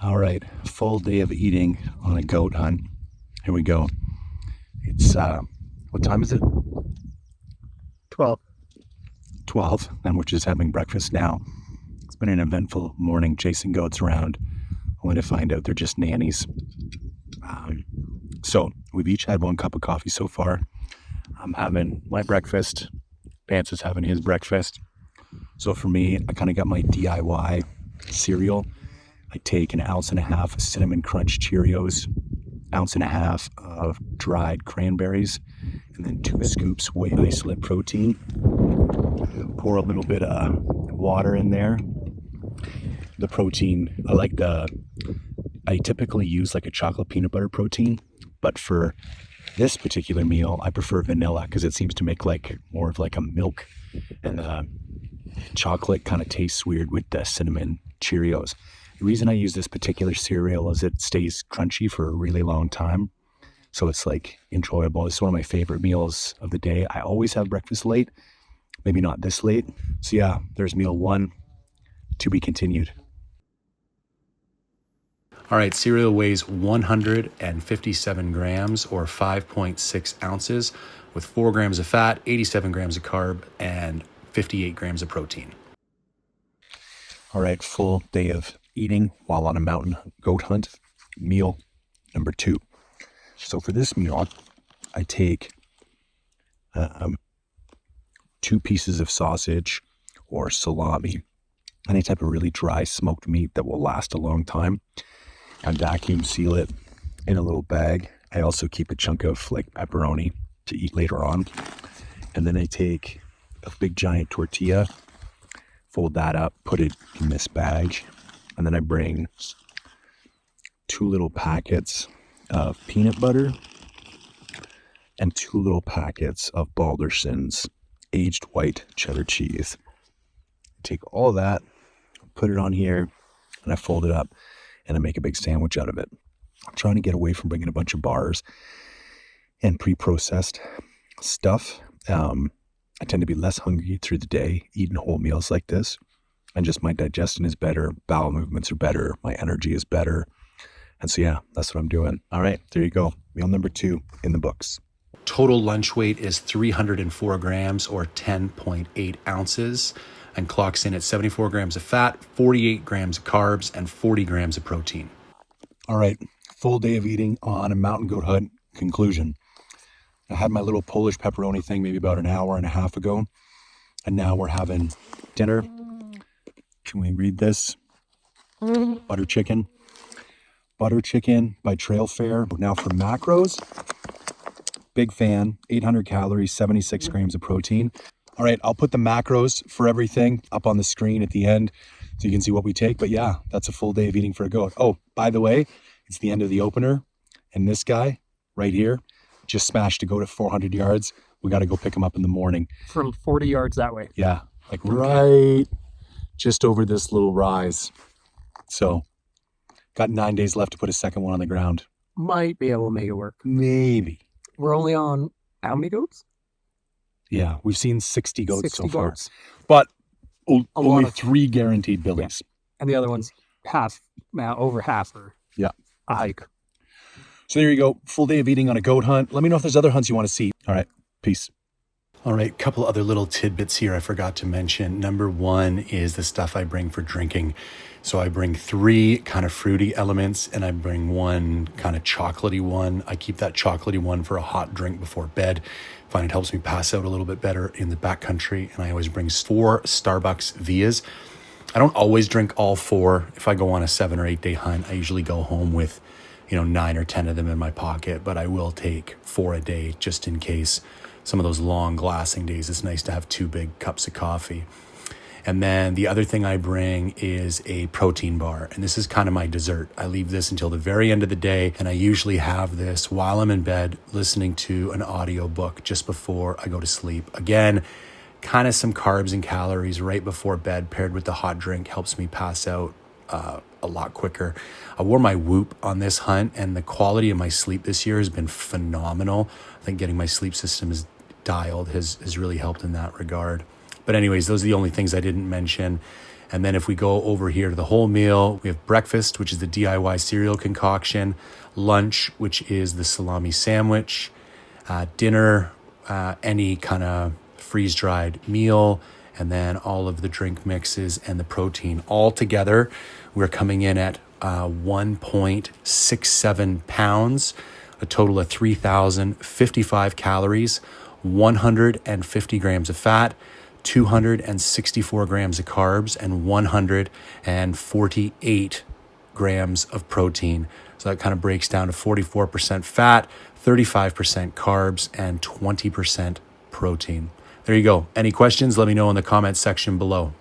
All right, full day of eating on a goat hunt. Here we go. It's, what time is it? 12. 12, and we're just having breakfast now. It's been an eventful morning chasing goats around, only to find out they're just nannies. So we've each had one cup of coffee so far. I'm having my breakfast. Vance is having his breakfast. So for me, I kind of got my DIY cereal. I take 1.5 ounces of Cinnamon Crunch Cheerios, 1.5 ounces of dried cranberries, and then 2 scoops whey isolate protein. Pour a little bit of water in there. The protein, I typically use like a chocolate peanut butter protein, but for this particular meal, I prefer vanilla because it seems to make like more of like a milk, and the chocolate kind of tastes weird with the cinnamon Cheerios. The reason I use this particular cereal is it stays crunchy for a really long time. So it's like enjoyable. It's one of my favorite meals of the day. I always have breakfast late, maybe not this late. So yeah, there's meal 1 to be continued. All right, cereal weighs 157 grams or 5.6 ounces with 4 grams of fat, 87 grams of carb, and 58 grams of protein. All right, full day of eating while on a mountain goat hunt. Meal number 2. So for this meal, I take 2 pieces of sausage or salami, any type of really dry smoked meat that will last a long time. I vacuum seal it in a little bag. I also keep a chunk of like pepperoni to eat later on. And then I take a big giant tortilla, fold that up, put it in this bag. And then I bring 2 little packets of peanut butter and 2 little packets of Balderson's aged white cheddar cheese. Take all of that, put it on here, and I fold it up, and I make a big sandwich out of it. I'm trying to get away from bringing a bunch of bars and pre-processed stuff. I tend to be less hungry through the day eating whole meals like this. And just my digestion is better, bowel movements are better, my energy is better. And so yeah, that's what I'm doing. All right, there you go. Meal number 2 in the books. Total lunch weight is 304 grams or 10.8 ounces and clocks in at 74 grams of fat, 48 grams of carbs, and 40 grams of protein. All right, full day of eating on a mountain goat hunt. Conclusion. I had my little Polish pepperoni thing maybe about 1.5 hours ago, and now we're having dinner. Can we read this? Butter chicken. Butter chicken by Trail Fare. Now for macros, big fan, 800 calories, 76 grams of protein. All right, I'll put the macros for everything up on the screen at the end so you can see what we take. But yeah, that's a full day of eating for a goat. Oh, by the way, it's the end of the opener. And this guy right here just smashed a goat at 400 yards. We got to go pick him up in the morning. From 40 yards that way. Yeah, like right just over this little rise. So got 9 days left to put a second one on the ground. Might be able to make it work. Maybe. We're only on how many goats? Yeah, we've seen 60 goats 60 so far. goats. But A only lot of 3 guaranteed billies. And the other one's over half or Yeah. a hike. So there you go. Full day of eating on a goat hunt. Let me know if there's other hunts you want to see. All right. Peace. All right, couple other little tidbits here I forgot to mention. Number 1 is the stuff I bring for drinking. So I bring 3 kind of fruity elements and I bring 1 kind of chocolatey one. I keep that chocolatey one for a hot drink before bed. I find it helps me pass out a little bit better in the backcountry. And I always bring 4 Starbucks Vias. I don't always drink all 4. If I go on a 7 or 8 day hunt, I usually go home with 9 or 10 of them in my pocket, but I will take 4 a day just in case. Some of those long glassing days, it's nice to have 2 big cups of coffee. And then the other thing I bring is a protein bar. And this is kind of my dessert. I leave this until the very end of the day. And I usually have this while I'm in bed listening to an audio book just before I go to sleep. Again, kind of some carbs and calories right before bed paired with the hot drink helps me pass out a lot quicker. I wore my Whoop on this hunt and the quality of my sleep this year has been phenomenal. I think getting my sleep system is dialed has really helped in that regard. But anyways, those are the only things I didn't mention. And then if we go over here to the whole meal, we have breakfast, which is the DIY cereal concoction, lunch, which is the salami sandwich, dinner, any kind of freeze-dried meal, and then all of the drink mixes and the protein. All together, we're coming in at 1.67 pounds, a total of 3,055 calories, 150 grams of fat, 264 grams of carbs, and 148 grams of protein. So that kind of breaks down to 44% fat, 35% carbs, and 20% protein. There you go. Any questions? Let me know in the comments section below.